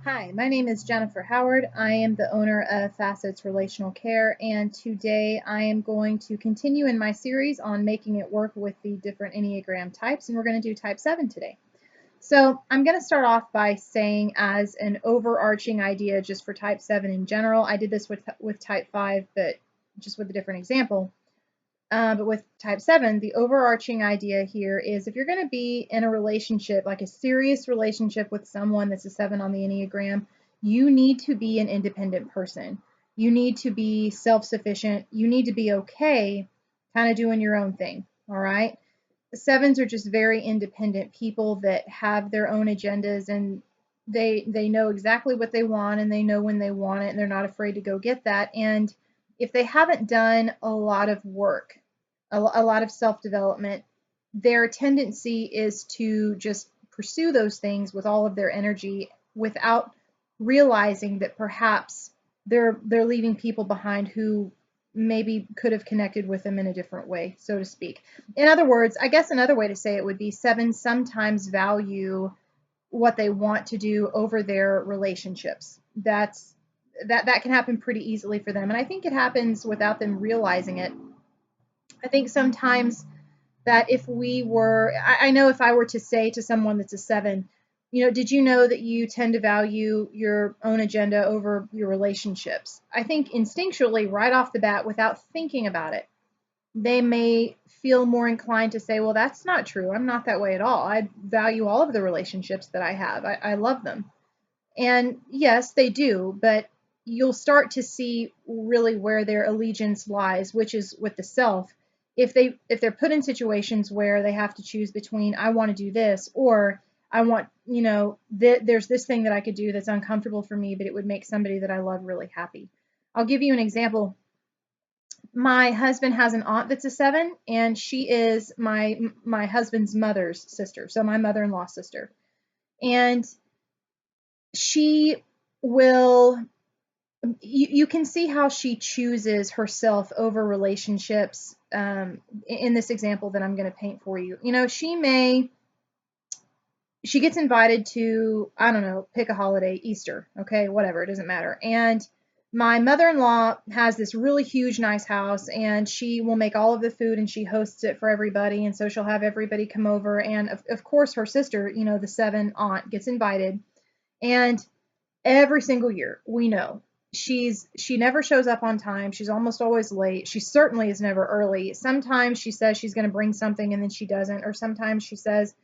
Hi, my name is Jennifer Howard. I am the owner of Facets Relational Care, and today I am going to continue in my series on making it work with the different Enneagram types, and we're going to do type 7 today. So I'm going to start off by saying, as an overarching idea just for type 7 in general, I did this with type 5, but just with a different example. But with type 7, the overarching idea here is if you're going to be in a relationship, like a serious relationship with someone that's a 7 on the Enneagram, you need to be an independent person. You need to be self sufficient. You need to be okay kind of doing your own thing. All right. The 7s are just very independent people that have their own agendas, and they know exactly what they want, and they know when they want it, and they're not afraid to go get that. And if they haven't done a lot of work, a lot of self-development, their tendency is to just pursue those things with all of their energy without realizing that perhaps they're leaving people behind who maybe could have connected with them in a different way, so to speak. In other words, I guess another way to say it would be 7s sometimes value what they want to do over their relationships. That can happen pretty easily for them, and I think it happens without them realizing it. I think sometimes that if we were, I know if I were to say to someone that's a 7, did you know that you tend to value your own agenda over your relationships? I think instinctually, right off the bat, without thinking about it, they may feel more inclined to say, well, that's not true. I'm not that way at all. I value all of the relationships that I have. I love them. And yes, they do, but you'll start to see really where their allegiance lies, which is with the self. If they're put in situations where they have to choose between I want to do this or I want, there's this thing that I could do that's uncomfortable for me, but it would make somebody that I love really happy. I'll give you an example. My husband has an aunt that's a 7, and she is my husband's mother's sister, so my mother-in-law's sister. And she will you can see how she chooses herself over relationships, in this example that I'm going to paint for you. She gets invited to, I don't know, pick a holiday, Easter, okay, whatever, it doesn't matter. And my mother-in-law has this really huge, nice house, and she will make all of the food and she hosts it for everybody. And so she'll have everybody come over. And of course, her sister, the 7 aunt, gets invited. And every single year, we know she never shows up on time. She's almost always late. She certainly is never early. Sometimes she says she's going to bring something and then she doesn't, or sometimes she says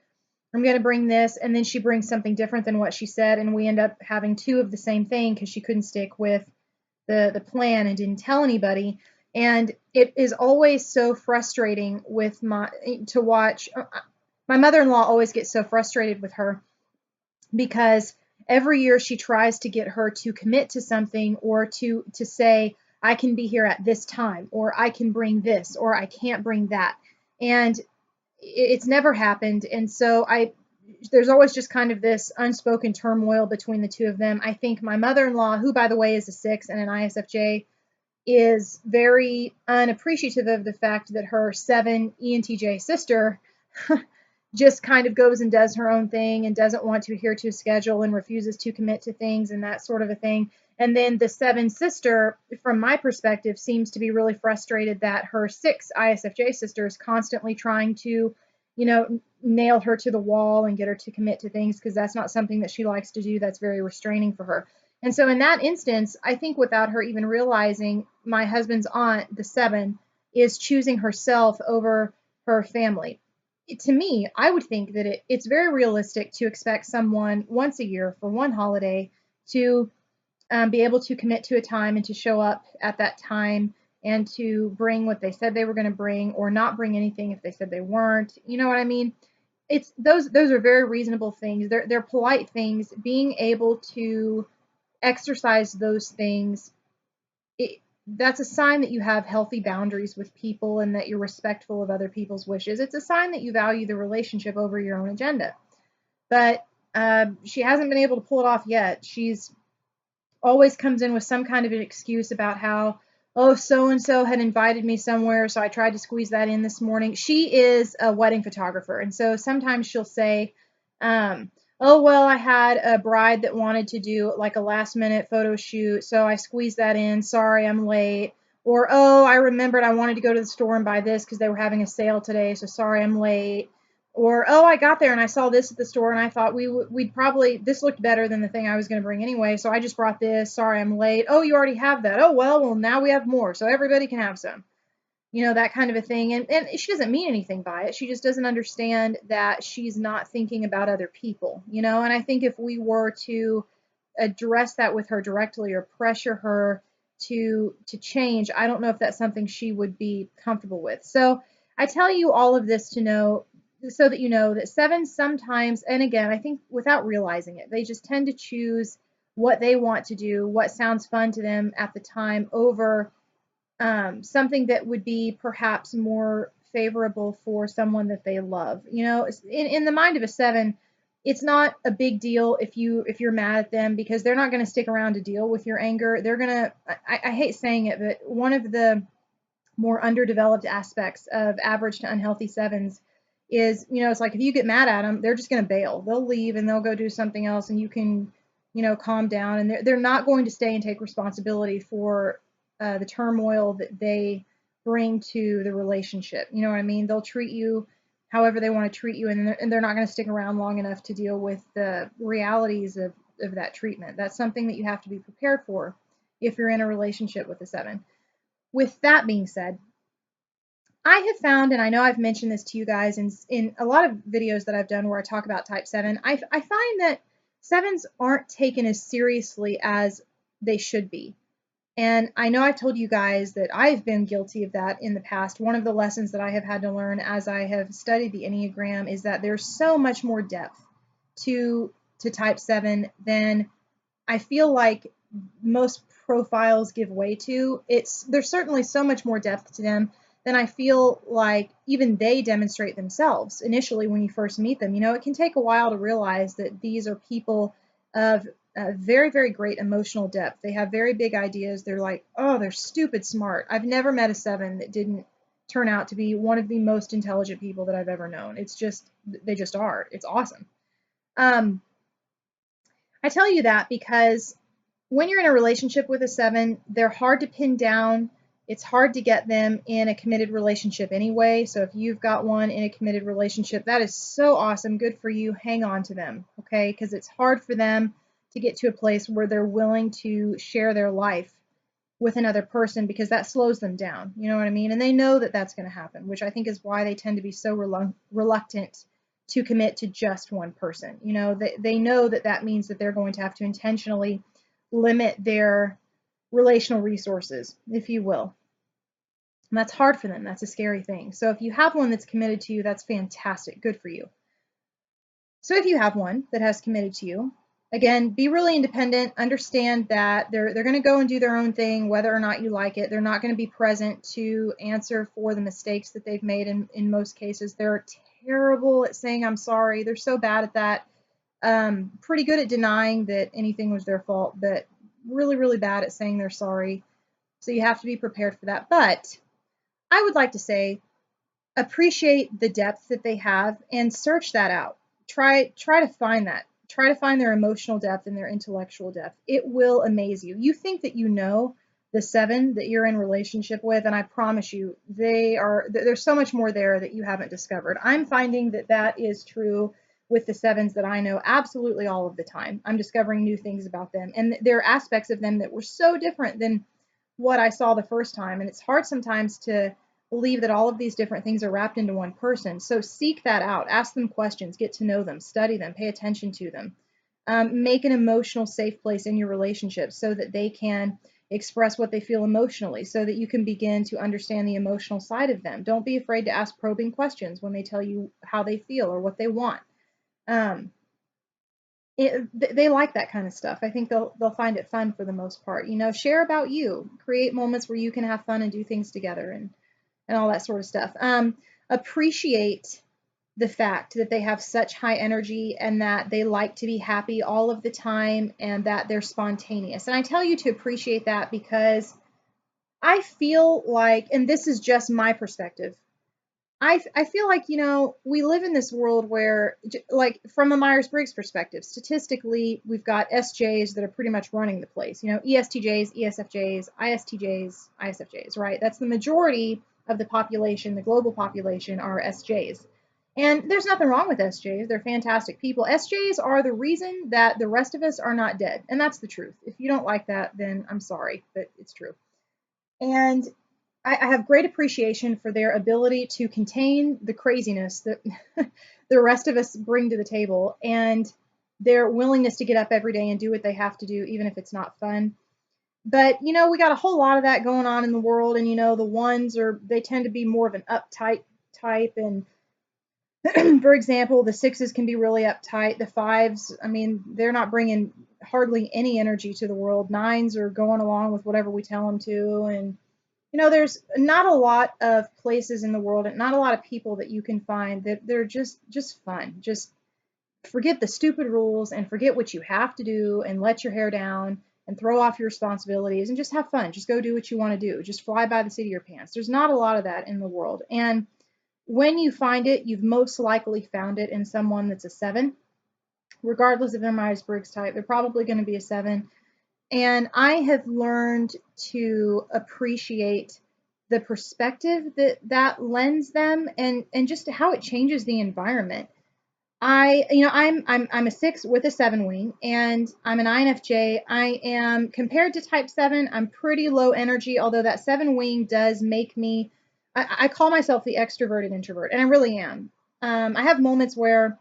I'm going to bring this and then she brings something different than what she said, and we end up having 2 of the same thing because she couldn't stick with the plan and didn't tell anybody. And it is always so frustrating to watch. My mother-in-law always gets so frustrated with her because every year she tries to get her to commit to something, or to say I can be here at this time, or I can bring this, or I can't bring that. And it's never happened. And so there's always just kind of this unspoken turmoil between the 2 of them. I think my mother-in-law, who by the way is a 6 and an ISFJ, is very unappreciative of the fact that her 7 ENTJ sister just kind of goes and does her own thing and doesn't want to adhere to a schedule and refuses to commit to things and that sort of a thing. And then the 7 sister, from my perspective, seems to be really frustrated that her 6 ISFJ sister is constantly trying to, nail her to the wall and get her to commit to things, because that's not something that she likes to do. That's very restraining for her. And so in that instance, I think without her even realizing, my husband's aunt, the 7, is choosing herself over her family. To me, I would think that it's very realistic to expect someone once a year for one holiday to be able to commit to a time and to show up at that time and to bring what they said they were going to bring, or not bring anything if they said they weren't. You know what I mean? It's those are very reasonable things. They're polite things. Being able to exercise those things, that's a sign that you have healthy boundaries with people and that you're respectful of other people's wishes. It's a sign that you value the relationship over your own agenda. But she hasn't been able to pull it off yet. She's always comes in with some kind of an excuse about how, oh, so and so had invited me somewhere, so I tried to squeeze that in this morning. She is a wedding photographer, and so sometimes she'll say, oh, oh, well, I had a bride that wanted to do like a last minute photo shoot, so I squeezed that in. Sorry, I'm late. Or, oh, I remembered I wanted to go to the store and buy this because they were having a sale today, so sorry, I'm late. Or, oh, I got there and I saw this at the store and I thought we'd probably, this looked better than the thing I was going to bring anyway, so I just brought this. Sorry, I'm late. Oh, you already have that. Oh, well, now we have more, so everybody can have some, that kind of a thing. And she doesn't mean anything by it. She just doesn't understand that she's not thinking about other people, and I think if we were to address that with her directly or pressure her to change, I don't know if that's something she would be comfortable with. So I tell you all of this to know, so that you know that sevens sometimes, and again, I think without realizing it, they just tend to choose what they want to do, what sounds fun to them at the time, over something that would be perhaps more favorable for someone that they love. In the mind of a seven, it's not a big deal if you're mad at them, because they're not going to stick around to deal with your anger. They're gonna. I hate saying it, but one of the more underdeveloped aspects of average to unhealthy sevens is, it's like if you get mad at them, they're just going to bail. They'll leave and they'll go do something else, and you can, calm down. And they're not going to stay and take responsibility for the turmoil that they bring to the relationship. You know what I mean? They'll treat you however they want to treat you, and they're not going to stick around long enough to deal with the realities of that treatment. That's something that you have to be prepared for if you're in a relationship with a seven. With that being said, I have found, and I know I've mentioned this to you guys in a lot of videos that I've done where I talk about type 7, I find that sevens aren't taken as seriously as they should be. And I know I've told you guys that I've been guilty of that in the past. One of the lessons that I have had to learn as I have studied the Enneagram is that there's so much more depth to type 7 than I feel like most profiles give way to. There's certainly so much more depth to them than I feel like even they demonstrate themselves initially when you first meet them. It can take a while to realize that these are people of very, very great emotional depth. They have very big ideas. They're like, oh, they're stupid smart. I've never met a seven that didn't turn out to be one of the most intelligent people that I've ever known. They just are. It's awesome. I tell you that because when you're in a relationship with a seven, they're hard to pin down. It's hard to get them in a committed relationship anyway. So if you've got one in a committed relationship, that is so awesome. Good for you. Hang on to them, okay? Because it's hard for them to get to a place where they're willing to share their life with another person, because that slows them down. You know what I mean? And they know that that's going to happen, which I think is why they tend to be so reluctant to commit to just one person. They know that that means that they're going to have to intentionally limit their relational resources, if you will. And that's hard for them. That's a scary thing. So if you have one that's committed to you, that's fantastic. Good for you. So if you have one that has committed to you, again, be really independent. Understand that they're going to go and do their own thing, whether or not you like it. They're not going to be present to answer for the mistakes that they've made in most cases. They're terrible at saying I'm sorry. They're so bad at that. Pretty good at denying that anything was their fault, but really, really bad at saying they're sorry. So you have to be prepared for that. But I would like to say, appreciate the depth that they have and search that out. Try to find that. Try to find their emotional depth and their intellectual depth. It will amaze you. You think that you know the seven that you're in relationship with, and I promise you, there's so much more there that you haven't discovered. I'm finding that that is true with the sevens that I know absolutely all of the time. I'm discovering new things about them, and there are aspects of them that were so different than what I saw the first time. And it's hard sometimes to believe that all of these different things are wrapped into one person. So seek that out, ask them questions, get to know them, study them, pay attention to them. Make an emotional safe place in your relationship so that they can express what they feel emotionally, so that you can begin to understand the emotional side of them. Don't be afraid to ask probing questions when they tell you how they feel or what they want. They like that kind of stuff. I think they'll find it fun for the most part. Share about you, create moments where you can have fun and do things together, and all that sort of stuff. Appreciate the fact that they have such high energy and that they like to be happy all of the time and that they're spontaneous. And I tell you to appreciate that because I feel like, and this is just my perspective, I feel like, we live in this world where, like, from a Myers-Briggs perspective, statistically, we've got SJs that are pretty much running the place. ESTJs, ESFJs, ISTJs, ISFJs, right? That's the majority of the population, the global population are SJs. And there's nothing wrong with SJs. They're fantastic people. SJs are the reason that the rest of us are not dead. And that's the truth. If you don't like that, then I'm sorry, but it's true. And I have great appreciation for their ability to contain the craziness that the rest of us bring to the table, and their willingness to get up every day and do what they have to do, even if it's not fun. But, we got a whole lot of that going on in the world, and, the ones they tend to be more of an uptight type. And for example, the sixes can be really uptight. The fives, I mean, they're not bringing hardly any energy to the world. Nines are going along with whatever we tell them to. And, there's not a lot of places in the world and not a lot of people that you can find that they're just fun. Just forget the stupid rules and forget what you have to do and let your hair down and throw off your responsibilities and just have fun. Just go do what you want to do. Just fly by the seat of your pants. There's not a lot of that in the world. And when you find it, you've most likely found it in someone that's a 7. Regardless of their Myers-Briggs type, they're probably going to be a 7. And I have learned to appreciate the perspective that lends them, and just how it changes the environment. I'm a 6 with a 7 wing, and I'm an INFJ. I am, compared to type 7, I'm pretty low energy, although that 7 wing does make me, I call myself the extroverted introvert, and I really am. I have moments where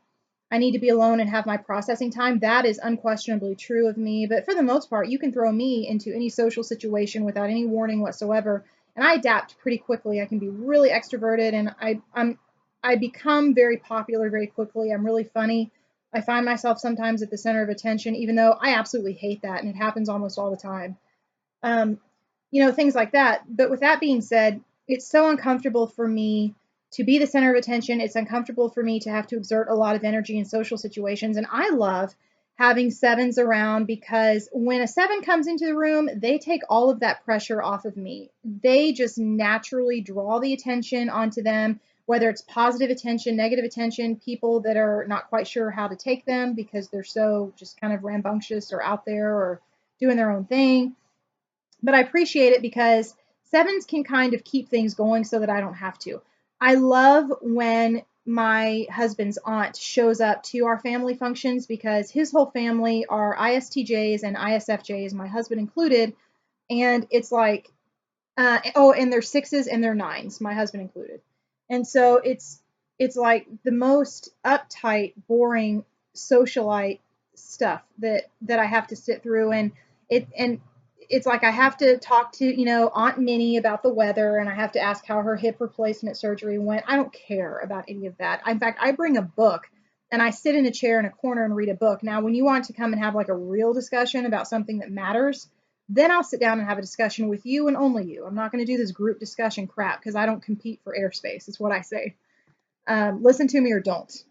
I need to be alone and have my processing time. That is unquestionably true of me. But for the most part, you can throw me into any social situation without any warning whatsoever, and I adapt pretty quickly. I can be really extroverted, and I become very popular very quickly. I'm really funny. I find myself sometimes at the center of attention, even though I absolutely hate that, and it happens almost all the time. Um, things like that. But with that being said, it's so uncomfortable for me to be the center of attention. It's uncomfortable for me to have to exert a lot of energy in social situations. And I love having 7s around, because when a 7 comes into the room, they take all of that pressure off of me. They just naturally draw the attention onto them, whether it's positive attention, negative attention, people that are not quite sure how to take them because they're so just kind of rambunctious or out there or doing their own thing. But I appreciate it because 7s can kind of keep things going so that I don't have to. I love when my husband's aunt shows up to our family functions, because his whole family are ISTJs and ISFJs, my husband included. And it's like, and they're 6s and they're 9s, my husband included. And so it's like the most uptight, boring socialite stuff that I have to sit through. And it's like I have to talk to, Aunt Minnie about the weather, and I have to ask how her hip replacement surgery went. I don't care about any of that. In fact, I bring a book and I sit in a chair in a corner and read a book. Now, when you want to come and have like a real discussion about something that matters, then I'll sit down and have a discussion with you and only you. I'm not going to do this group discussion crap, because I don't compete for airspace. It's what I say. Listen to me or don't.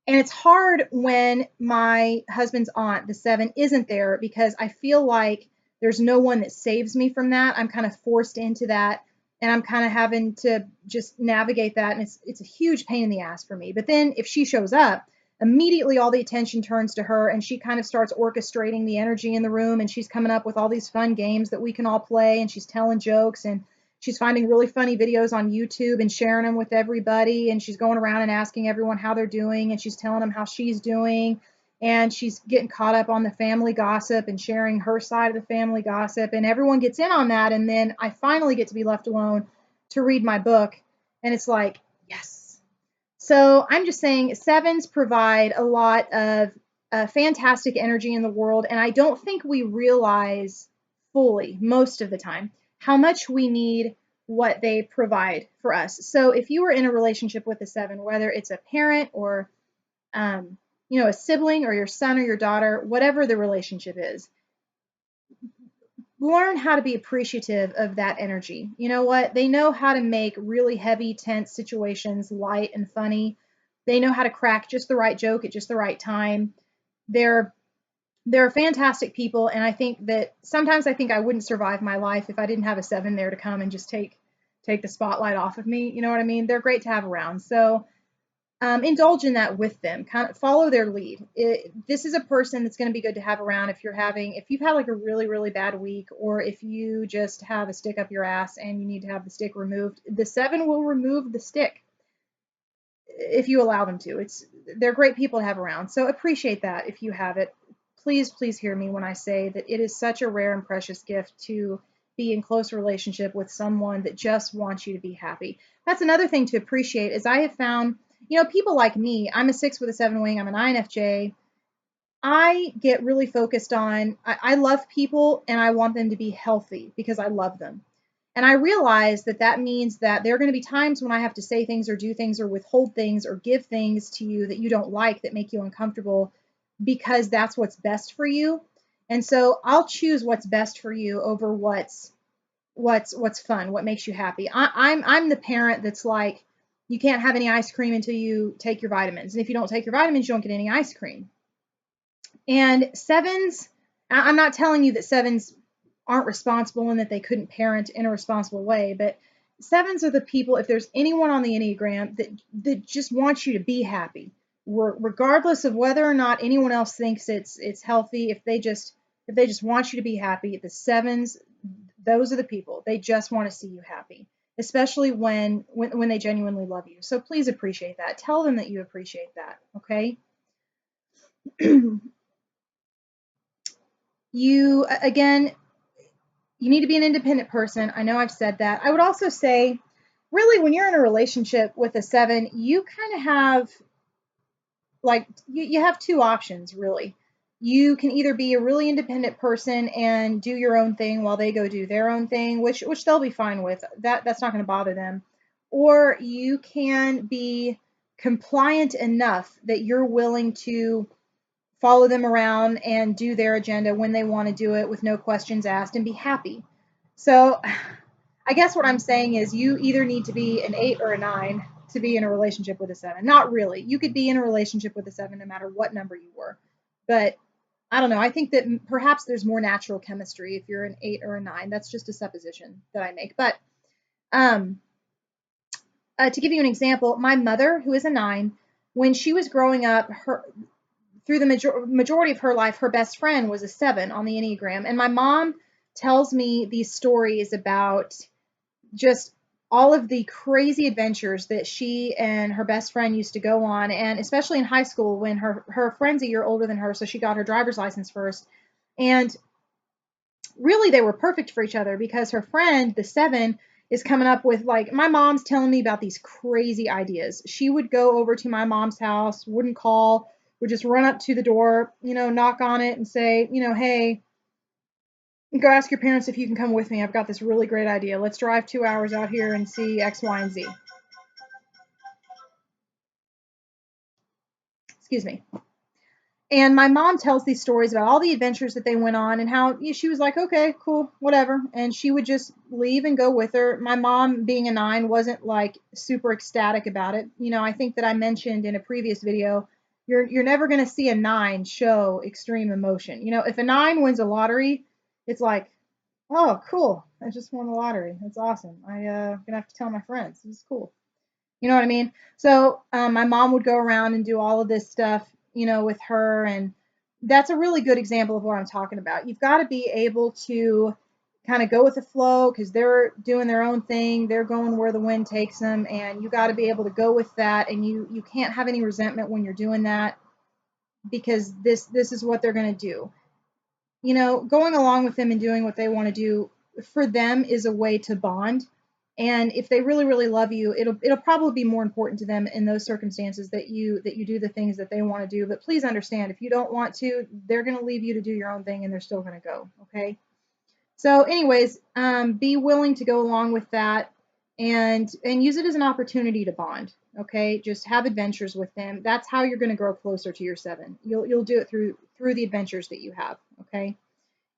And it's hard when my husband's aunt, the 7, isn't there, because I feel like there's no one that saves me from that. I'm kind of forced into that, and I'm kind of having to just navigate that. And it's a huge pain in the ass for me. But then if she shows up, immediately all the attention turns to her, and she kind of starts orchestrating the energy in the room, and she's coming up with all these fun games that we can all play, and she's telling jokes, and she's finding really funny videos on YouTube and sharing them with everybody. And she's going around and asking everyone how they're doing. And she's telling them how she's doing. And she's getting caught up on the family gossip and sharing her side of the family gossip. And everyone gets in on that. And then I finally get to be left alone to read my book. And it's like, yes. So I'm just saying 7s provide a lot of fantastic energy in the world. And I don't think we realize fully, most of the time, how much we need what they provide for us. So if you are in a relationship with a 7, whether it's a parent or, a sibling or your son or your daughter, whatever the relationship is, learn how to be appreciative of that energy. You know what? They know how to make really heavy, tense situations light and funny. They know how to crack just the right joke at just the right time. They're fantastic people, and I think that sometimes I think I wouldn't survive my life if I didn't have a 7 there to come and just take take the spotlight off of me. You know what I mean? They're great to have around. So indulge in that with them. Kind of follow their lead. This is a person that's going to be good to have around if you've had like a really, really bad week, or if you just have a stick up your ass and you need to have the stick removed. The 7 will remove the stick if you allow them to. They're great people to have around. So appreciate that if you have it. Please, please hear me when I say that it is such a rare and precious gift to be in close relationship with someone that just wants you to be happy. That's another thing to appreciate is I have found, people like me, I'm a 6 with a 7 wing, I'm an INFJ. I get really focused on, I love people and I want them to be healthy because I love them. And I realize that that means that there are going to be times when I have to say things or do things or withhold things or give things to you that you don't like, that make you uncomfortable, because that's what's best for you. And so I'll choose what's best for you over what's fun, what makes you happy. I'm the parent that's like, you can't have any ice cream until you take your vitamins. And if you don't take your vitamins, you don't get any ice cream. And 7s, I'm not telling you that 7s aren't responsible and that they couldn't parent in a responsible way, but 7s are the people, if there's anyone on the Enneagram that just wants you to be happy, regardless of whether or not anyone else thinks it's healthy. If they just want you to be happy, the 7s, those are the people. They just want to see you happy, especially when they genuinely love you. So please appreciate that. Tell them that you appreciate that, okay? You, again, you need to be an independent person. I know I've said that. I would also say, really, when you're in a relationship with a 7, you kind of have, like, you have 2 options, really. You can either be a really independent person and do your own thing while they go do their own thing, which they'll be fine with. That's not going to bother them. Or you can be compliant enough that you're willing to follow them around and do their agenda when they want to do it with no questions asked and be happy. So I guess what I'm saying is you either need to be an 8 or a 9 to be in a relationship with a 7. Not really. You could be in a relationship with a 7 no matter what number you were. But I don't know. I think that perhaps there's more natural chemistry if you're an 8 or a 9. That's just a supposition that I make. But to give you an example, my mother, who is a 9, when she was growing up, through the majority of her life, her best friend was a 7 on the Enneagram. And my mom tells me these stories about just all of the crazy adventures that she and her best friend used to go on, and especially in high school when her friend's a year older than her, so she got her driver's license first. And really, they were perfect for each other because her friend, the 7, is coming up with, like, my mom's telling me about these crazy ideas. She would go over to my mom's house, wouldn't call, would just run up to the door, knock on it and say, hey, go ask your parents if you can come with me. I've got this really great idea. Let's drive 2 hours out here and see X, Y, and Z. Excuse me. And my mom tells these stories about all the adventures that they went on and how she was like, okay, cool, whatever. And she would just leave and go with her. My mom, being a 9, wasn't like super ecstatic about it. I think that I mentioned in a previous video, you're never going to see a 9 show extreme emotion. If a 9 wins a lottery, it's like, oh, cool, I just won the lottery. That's awesome. I'm going to have to tell my friends. This is cool. You know what I mean? So my mom would go around and do all of this stuff, with her. And that's a really good example of what I'm talking about. You've got to be able to kind of go with the flow because they're doing their own thing. They're going where the wind takes them. And you got to be able to go with that. And you can't have any resentment when you're doing that because this is what they're going to do. Going along with them and doing what they want to do for them is a way to bond. And if they really, really love you, it'll probably be more important to them in those circumstances that you do the things that they want to do. But please understand, if you don't want to, they're going to leave you to do your own thing, and they're still going to go. Okay. So, anyways, be willing to go along with that, and use it as an opportunity to bond. Okay. Just have adventures with them. That's how you're going to grow closer to your 7. You'll do it through the adventures that you have. Okay.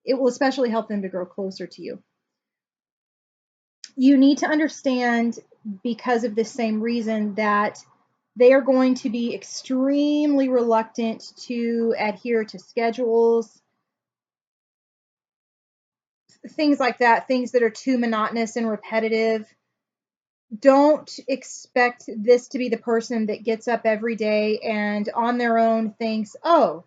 It will especially help them to grow closer to you. You need to understand, because of this same reason, that they are going to be extremely reluctant to adhere to schedules, things like that, things that are too monotonous and repetitive. Don't expect this to be the person that gets up every day and on their own thinks, oh,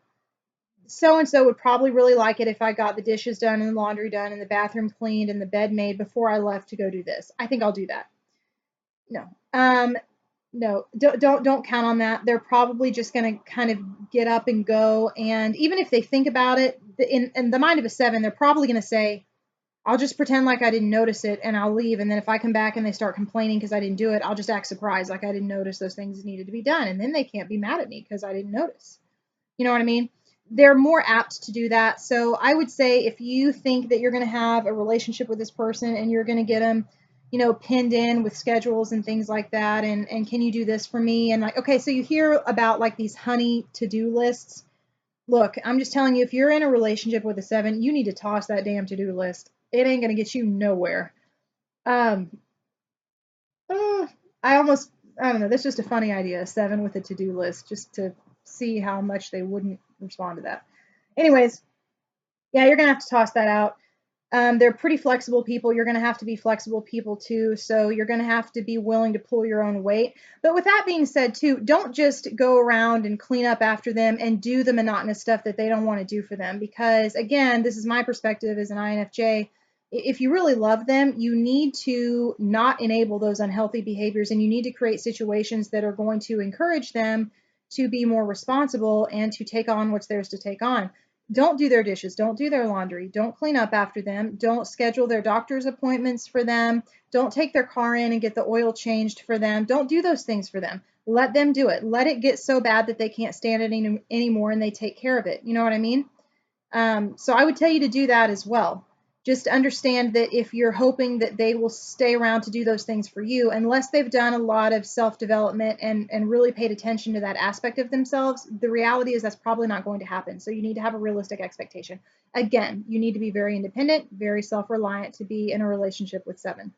so and so would probably really like it if I got the dishes done and the laundry done and the bathroom cleaned and the bed made before I left to go do this. I think I'll do that. No. No, don't count on that. They're probably just going to kind of get up and go. And even if they think about it, in the mind of a 7, they're probably going to say, I'll just pretend like I didn't notice it and I'll leave. And then if I come back and they start complaining because I didn't do it, I'll just act surprised, like I didn't notice those things needed to be done. And then they can't be mad at me because I didn't notice. You know what I mean? They're more apt to do that. So I would say if you think that you're going to have a relationship with this person and you're going to get them, pinned in with schedules and things like that, and can you do this for me? And like, okay, so you hear about like these honey to-do lists. Look, I'm just telling you, if you're in a relationship with a 7, you need to toss that damn to-do list. It ain't going to get you nowhere. Um, uh, I don't know. That's just a funny idea. A 7 with a to-do list, just to see how much they wouldn't respond to that. Anyways, yeah, you're gonna have to toss that out. They're pretty flexible people. You're gonna have to be flexible people too. So you're gonna have to be willing to pull your own weight. But with that being said, too, don't just go around and clean up after them and do the monotonous stuff that they don't want to do for them. Because again, this is my perspective as an INFJ. If you really love them, you need to not enable those unhealthy behaviors, and you need to create situations that are going to encourage them to be more responsible and to take on what's theirs to take on. Don't do their dishes, don't do their laundry, don't clean up after them, don't schedule their doctor's appointments for them, don't take their car in and get the oil changed for them. Don't do those things for them. Let them do it. Let it get so bad that they can't stand it anymore and they take care of it. You know what I mean? So I would tell you to do that as well. Just understand that if you're hoping that they will stay around to do those things for you, unless they've done a lot of self development and really paid attention to that aspect of themselves, the reality is that's probably not going to happen. So you need to have a realistic expectation. Again, you need to be very independent, very self reliant to be in a relationship with 7.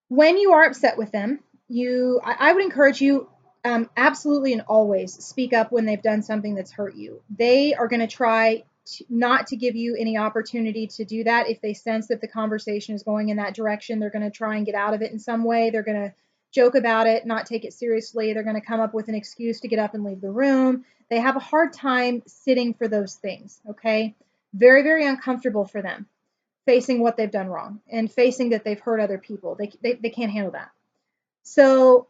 When you are upset with them, I would encourage you, absolutely and always speak up when they've done something that's hurt you. They are going to try not to give you any opportunity to do that. If they sense that the conversation is going in that direction, they're going to try and get out of it in some way. They're going to joke about it, not take it seriously. They're going to come up with an excuse to get up and leave the room. They have a hard time sitting for those things, okay? Very, very uncomfortable for them facing what they've done wrong and facing that they've hurt other people. They can't handle that. So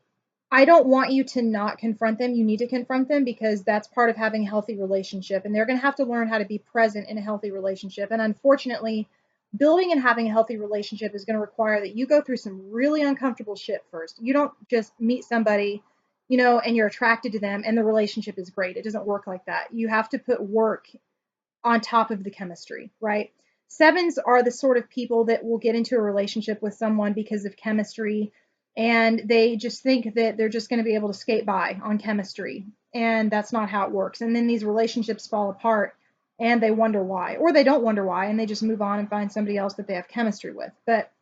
I don't want you to not confront them. You need to confront them because that's part of having a healthy relationship. And they're going to have to learn how to be present in a healthy relationship. And unfortunately, building and having a healthy relationship is going to require that you go through some really uncomfortable shit first. You don't just meet somebody, and you're attracted to them and the relationship is great. It doesn't work like that. You have to put work on top of the chemistry, right? 7s are the sort of people that will get into a relationship with someone because of chemistry, and they just think that they're just going to be able to skate by on chemistry. And that's not how it works. And then these relationships fall apart and they wonder why, or they don't wonder why, and they just move on and find somebody else that they have chemistry with. But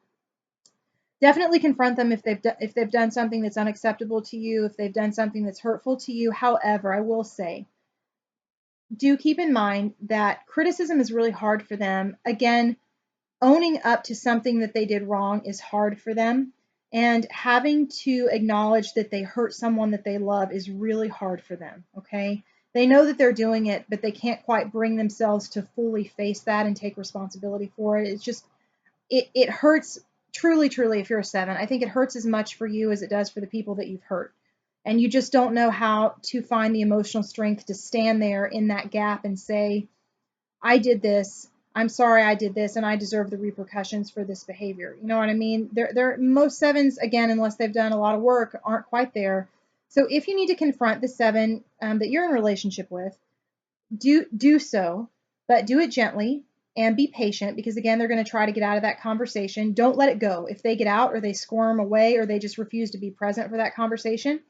definitely confront them if they've done something that's unacceptable to you, if they've done something that's hurtful to you. However, I will say, do keep in mind that criticism is really hard for them. Again, owning up to something that they did wrong is hard for them. And having to acknowledge that they hurt someone that they love is really hard for them. Okay. They know that they're doing it, but they can't quite bring themselves to fully face that and take responsibility for it. It's just, it hurts truly, truly if you're a 7. I think it hurts as much for you as it does for the people that you've hurt. And you just don't know how to find the emotional strength to stand there in that gap and say, I did this. I'm sorry I did this, and I deserve the repercussions for this behavior. You know what I mean? Most 7s, again, unless they've done a lot of work, aren't quite there. So if you need to confront the 7 that you're in a relationship with, do so, but do it gently and be patient, because again, they're going to try to get out of that conversation. Don't let it go. If they get out or they squirm away or they just refuse to be present for that conversation,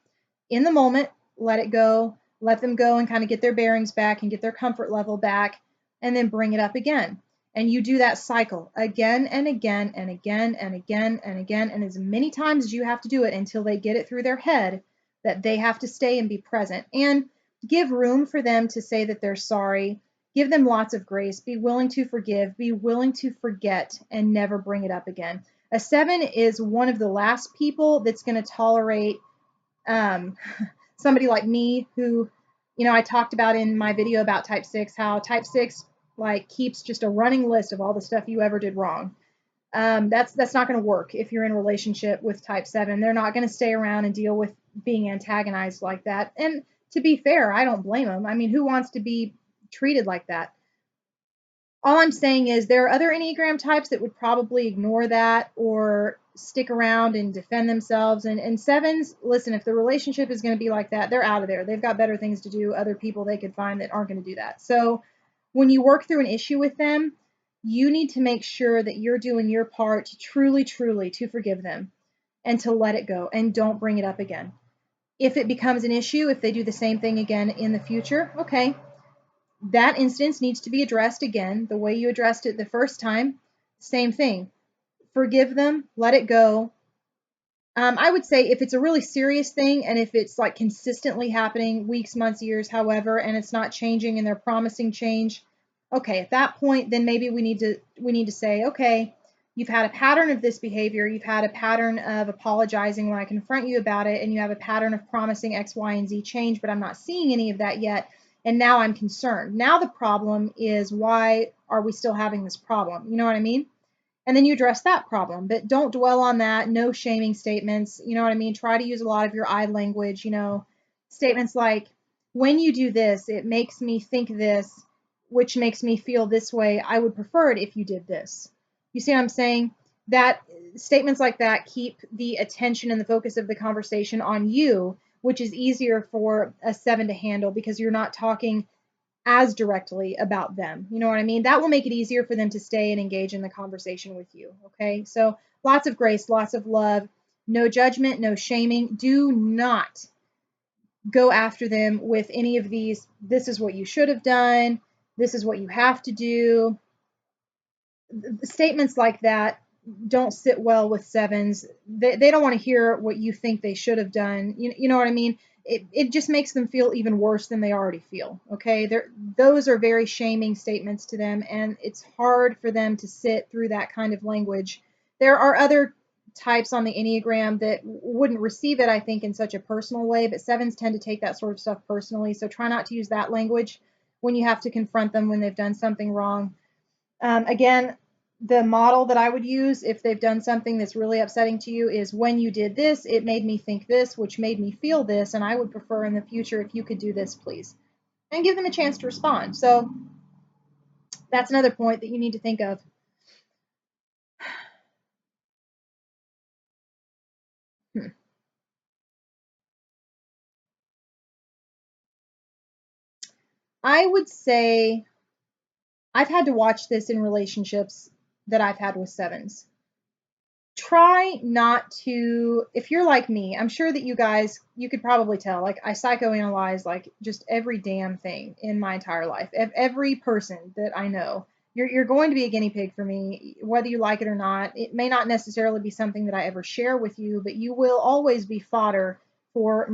in the moment, let it go, let them go and kind of get their bearings back and get their comfort level back, and then bring it up again. And you do that cycle again and again and again and again and again, and as many times as you have to do it until they get it through their head that they have to stay and be present. And give room for them to say that they're sorry. Give them lots of grace. Be willing to forgive. Be willing to forget and never bring it up again. A 7 is one of the last people that's going to tolerate um, somebody like me who, I talked about in my video about type 6, how type 6 like keeps just a running list of all the stuff you ever did wrong. That's not going to work if you're in a relationship with type 7. They're not going to stay around and deal with being antagonized like that. And to be fair, I don't blame them. I mean, who wants to be treated like that? All I'm saying is there are other Enneagram types that would probably ignore that or stick around and defend themselves. And sevens, listen, if the relationship is going to be like that, they're out of there. They've got better things to do, other people they could find that aren't going to do that. So when you work through an issue with them, you need to make sure that you're doing your part to truly, truly to forgive them and to let it go and don't bring it up again. If it becomes an issue, if they do the same thing again in the future, okay, that instance needs to be addressed again the way you addressed it the first time. Same thing. Forgive them, let it go. I would say if it's a really serious thing and if it's like consistently happening weeks, months, years, however, and it's not changing and they're promising change, okay, at that point, then maybe we need to say, okay, you've had a pattern of this behavior, you've had a pattern of apologizing when I confront you about it, and you have a pattern of promising X, Y, and Z change, but I'm not seeing any of that yet, and now I'm concerned. Now the problem is, why are we still having this problem? You know what I mean? And then you address that problem, but don't dwell on that. No shaming statements. You know what I mean? Try to use a lot of your I language, statements like, when you do this, it makes me think this, which makes me feel this way. I would prefer it if you did this. You see what I'm saying? That statements like that keep the attention and the focus of the conversation on you, which is easier for a 7 to handle because you're not talking as directly about them. You know what I mean? That will make it easier for them to stay and engage in the conversation with you. Okay. So lots of grace, lots of love, no judgment, no shaming. Do not go after them with any of these. This is what you should have done. This is what you have to do. Statements like that don't sit well with sevens. They don't want to hear what you think they should have done. You know what I mean? It just makes them feel even worse than they already feel. Okay, those are very shaming statements to them, and it's hard for them to sit through that kind of language. There are other types on the Enneagram that wouldn't receive it, I think, in such a personal way, but sevens tend to take that sort of stuff personally, so try not to use that language when you have to confront them when they've done something wrong. Again, the model that I would use if they've done something that's really upsetting to you is, when you did this, it made me think this, which made me feel this, and I would prefer in the future if you could do this, please. And give them a chance to respond. So that's another point that you need to think of. I would say I've had to watch this in relationships that I've had with sevens. Try not to, if you're like me, I'm sure that you could probably tell, like, I psychoanalyze like just every damn thing in my entire life. Every person that I know, you're going to be a guinea pig for me, whether you like it or not. It may not necessarily be something that I ever share with you, but you will always be fodder for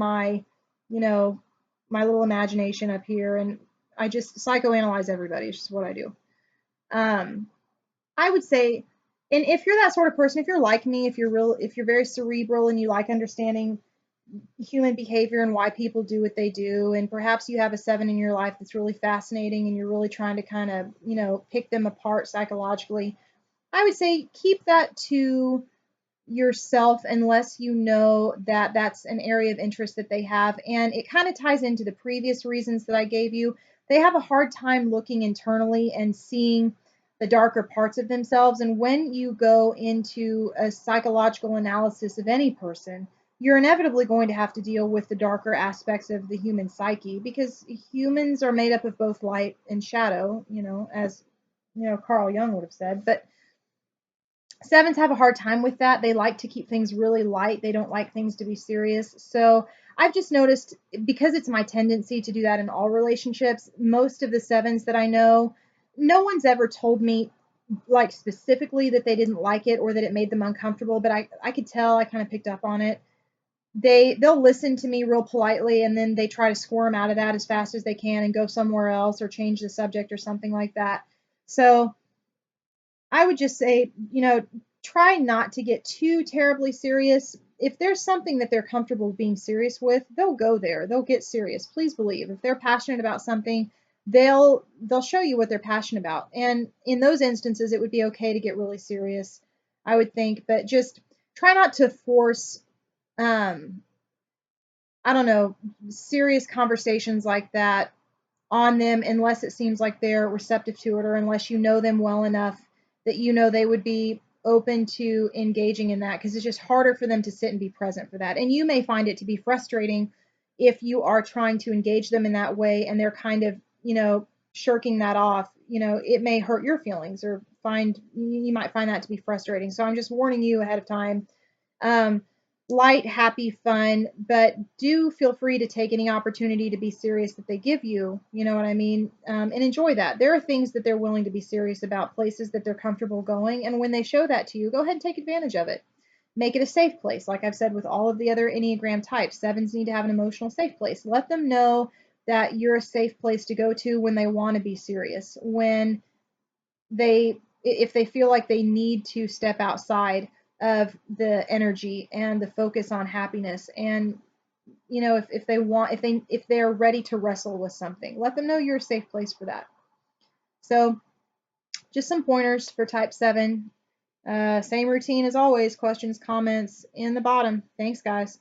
you know, my little imagination up here. And I just psychoanalyze everybody. It's just what I do. Um, I would say, and if you're that sort of person, if you're like me, if you're very cerebral and you like understanding human behavior and why people do what they do, and perhaps you have a 7 in your life that's really fascinating and you're really trying to kind of, pick them apart psychologically, I would say keep that to yourself unless you know that that's an area of interest that they have. And it kind of ties into the previous reasons that I gave you. They have a hard time looking internally and seeing the darker parts of themselves. And when you go into a psychological analysis of any person, you're inevitably going to have to deal with the darker aspects of the human psyche, because humans are made up of both light and shadow, as Carl Jung would have said. But sevens have a hard time with that. They like to keep things really light. They don't like things to be serious. So I've just noticed, because it's my tendency to do that in all relationships, most of the sevens that I know, no one's ever told me like specifically that they didn't like it or that it made them uncomfortable, but I could tell, I kind of picked up on it. They'll listen to me real politely, and then they try to squirm out of that as fast as they can and go somewhere else or change the subject or something like that. So I would just say, try not to get too terribly serious. If there's something that they're comfortable being serious with, they'll go there. They'll get serious. Please believe. If they're passionate about something, they'll show you what they're passionate about. And in those instances, it would be okay to get really serious, I would think. But just try not to force, um, I don't know, serious conversations like that on them unless it seems like they're receptive to it, or unless you know them well enough that you know they would be open to engaging in that, because it's just harder for them to sit and be present for that. And you may find it to be frustrating if you are trying to engage them in that way and they're kind of, shirking that off. It may hurt your feelings, or you might find that to be frustrating. So I'm just warning you ahead of time. um, Light, happy, fun, but do feel free to take any opportunity to be serious that they give you. You know what I mean? And enjoy that. There are things that they're willing to be serious about, places that they're comfortable going. And when they show that to you, go ahead and take advantage of it. Make it a safe place. Like I've said with all of the other Enneagram types, sevens need to have an emotional safe place. Let them know that you're a safe place to go to when they want to be serious, when if they feel like they need to step outside of the energy and the focus on happiness. And if they're ready to wrestle with something, let them know you're a safe place for that. So just some pointers for type 7. Same routine as always: questions, comments in the bottom. Thanks, guys.